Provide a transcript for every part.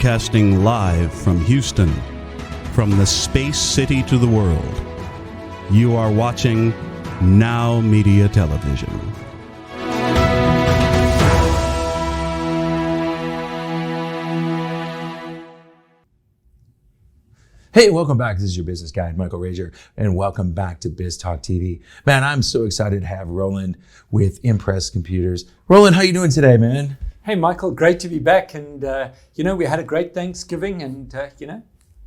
Broadcasting live from Houston, from the space city to the world. You are watching Now Media Television. Hey, welcome back. This is your business guide, Michael Rager, and welcome back to Biz Talk TV. Man, I'm so excited to have Roland with Impress Computers. Roland, how you doing today, man? Hey, Michael, great to be back. And, we had a great Thanksgiving and,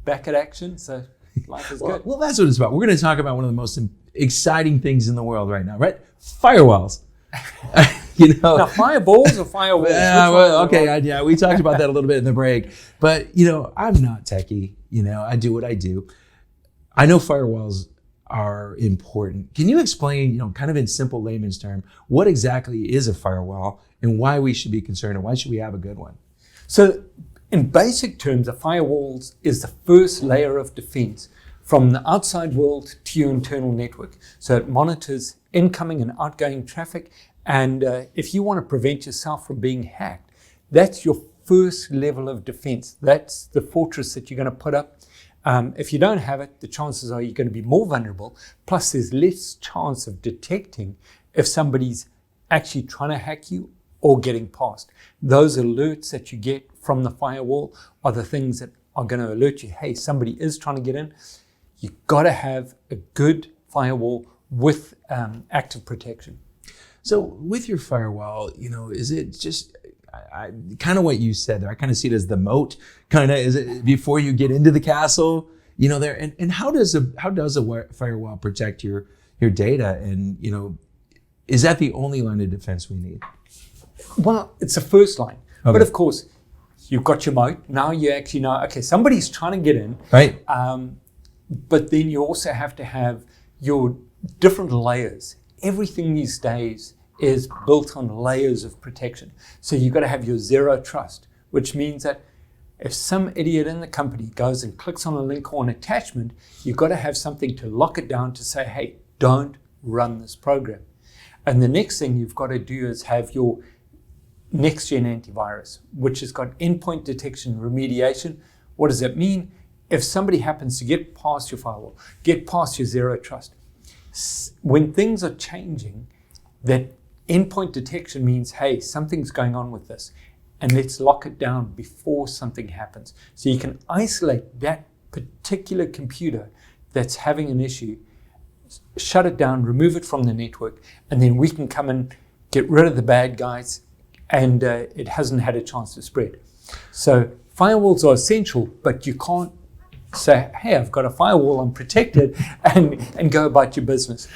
back at action. So life is good. Well, that's what it's about. We're going to talk about one of the most exciting things in the world right now, right? Firewalls. Now, fireballs or firewalls? Yeah, we talked about that a little bit in the break. But, I'm not techie. I do what I do. I know firewalls are important. Can you explain, kind of in simple layman's term, what exactly is a firewall and why we should be concerned and why should we have a good one? So in basic terms, a firewall is the first layer of defense from the outside world to your internal network. So it monitors incoming and outgoing traffic. And if you want to prevent yourself from being hacked, that's your first level of defense. That's the fortress that you're going to put up. If you don't have it, the chances are you're going to be more vulnerable. Plus, there's less chance of detecting if somebody's actually trying to hack you or getting past. Those alerts that you get from the firewall are the things that are going to alert you, hey, somebody is trying to get in. You've got to have a good firewall with active protection. So with your firewall, is it just I kind of what you said there? I kind of see it as the moat. Kind of is it before you get into the castle, there. And how does a firewall protect your data? And is that the only line of defense we need? Well, it's the first line, okay. But of course, you've got your moat. Now you actually know, okay, somebody's trying to get in, right? But then you also have to have your different layers. Everything these days is built on layers of protection. So you've got to have your zero trust, which means that if some idiot in the company goes and clicks on a link or an attachment, you've got to have something to lock it down to say, hey, don't run this program. And the next thing you've got to do is have your next-gen antivirus, which has got endpoint detection remediation. What does that mean? If somebody happens to get past your firewall, get past your zero trust, when things are changing, that endpoint detection means, hey, something's going on with this, and let's lock it down before something happens. So you can isolate that particular computer that's having an issue, shut it down, remove it from the network, and then we can come and get rid of the bad guys, and it hasn't had a chance to spread. So firewalls are essential, but you can't say, hey, I've got a firewall, I'm protected, and go about your business.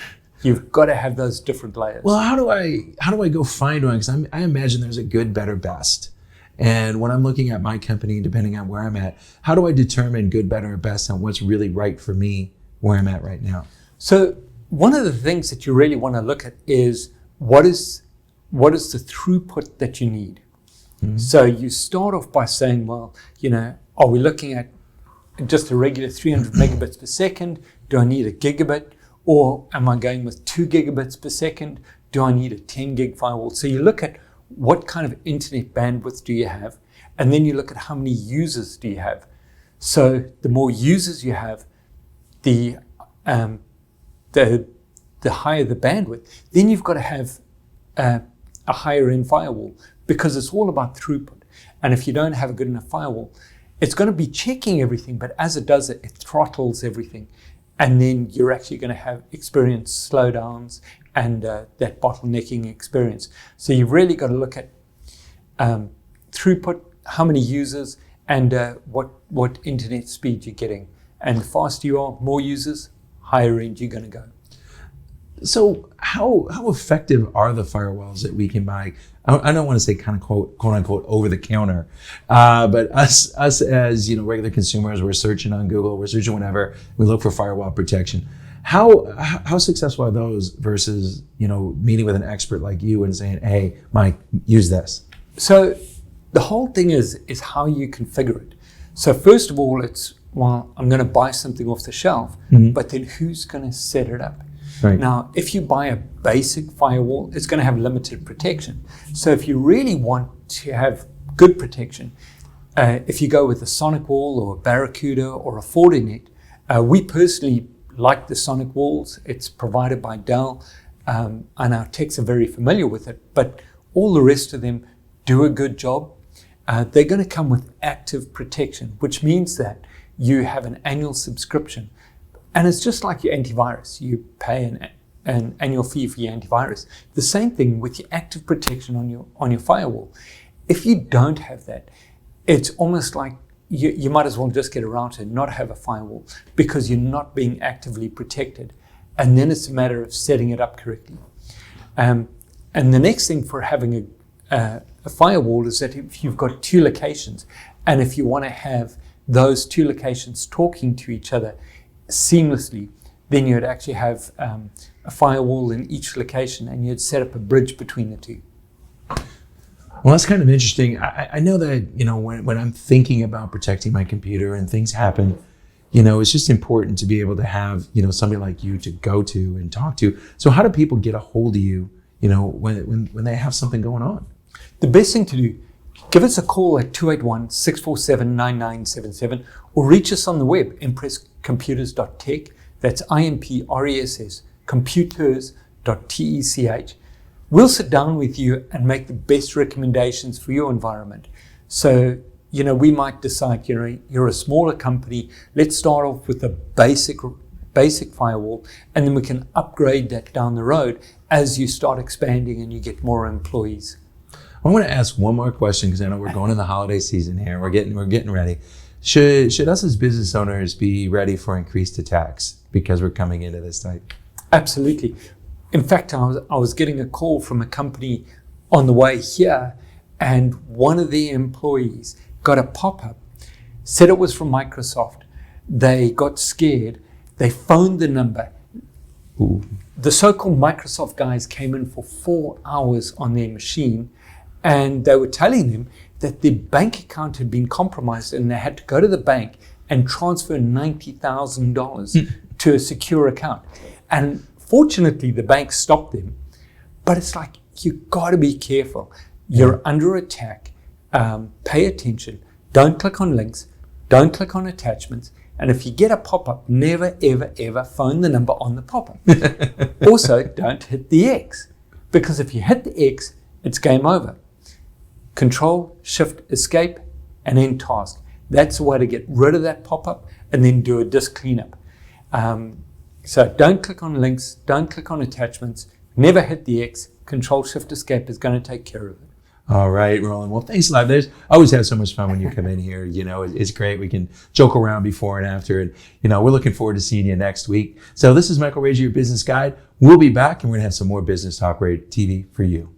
You've got to have those different layers. Well, how do I go find one? Because I imagine there's a good, better, best. And when I'm looking at my company, depending on where I'm at, how do I determine good, better, or best on what's really right for me where I'm at right now? So one of the things that you really want to look at is what is the throughput that you need? Mm-hmm. So you start off by saying, well, are we looking at just a regular 300 megabits per second? Do I need a gigabit? Or am I going with 2 gigabits per second? Do I need a 10 gig firewall? So you look at what kind of internet bandwidth do you have, and then you look at how many users do you have. So the more users you have, the higher the bandwidth. Then you've got to have a higher end firewall, because it's all about throughput. And if you don't have a good enough firewall, it's going to be checking everything, but as it does it, it throttles everything. And then you're actually going to experience slowdowns and that bottlenecking experience. So you've really got to look at throughput, how many users, and what internet speed you're getting. And the faster you are, more users, higher end you're going to go. So how effective are the firewalls that we can buy? I don't want to say kind of quote unquote over the counter, but us as regular consumers, we're searching on Google, we're searching whatever, we look for firewall protection. How successful are those versus meeting with an expert like you and saying, hey, Mike, use this? So the whole thing is how you configure it. So first of all, it's, well, I'm going to buy something off the shelf, mm-hmm. but then who's going to set it up? Right. Now, if you buy a basic firewall, it's going to have limited protection. So if you really want to have good protection, If you go with a Sonic Wall or a Barracuda or a Fortinet, we personally like the Sonic Walls. It's provided by Dell, and our techs are very familiar with it, but all the rest of them do a good job. They're going to come with active protection, which means that you have an annual subscription. And it's just like your antivirus. You pay an annual fee for your antivirus. The same thing with your active protection on your firewall. If you don't have that, it's almost like you might as well just get a router and not have a firewall, because you're not being actively protected. And then it's a matter of setting it up correctly. And the next thing for having a firewall is that if you've got two locations, and if you want to have those two locations talking to each other seamlessly, then you'd actually have a firewall in each location, and you'd set up a bridge between the two. Well, that's kind of interesting. I know that, when I'm thinking about protecting my computer and things happen, it's just important to be able to have, somebody like you to go to and talk to. So how do people get a hold of you, when they have something going on? The best thing to do, give us a call at 281-647-9977, or reach us on the web, impresscomputers.tech. That's IMPRESS, computers.tech. We'll sit down with you and make the best recommendations for your environment. So, we might decide, you're a smaller company. Let's start off with a basic firewall, and then we can upgrade that down the road as you start expanding and you get more employees. I want to ask one more question, because I know we're going in the holiday season here. We're getting ready. Should us as business owners be ready for increased attacks because we're coming into this time? Absolutely. In fact, I was getting a call from a company on the way here, and one of the employees got a pop-up, said it was from Microsoft. They got scared. They phoned the number. Ooh. The so-called Microsoft guys came in for 4 hours on their machine, and they were telling them that their bank account had been compromised, and they had to go to the bank and transfer $90,000 to a secure account. And fortunately, the bank stopped them. But it's like, you got to be careful. You're under attack. Pay attention. Don't click on links. Don't click on attachments. And if you get a pop-up, never, ever, ever phone the number on the pop-up. Also, don't hit the X, because if you hit the X, it's game over. Control, Shift, Escape, and end task. That's the way to get rid of that pop-up, and then do a disk cleanup. So don't click on links, don't click on attachments, never hit the X. Control, Shift, Escape is going to take care of it. All right, Roland. Well, thanks a lot. I always have so much fun when you come in here. It's great. We can joke around before and after. And, we're looking forward to seeing you next week. So this is Michael Rager, your business guide. We'll be back, and we're going to have some more Business Talk Radio TV for you.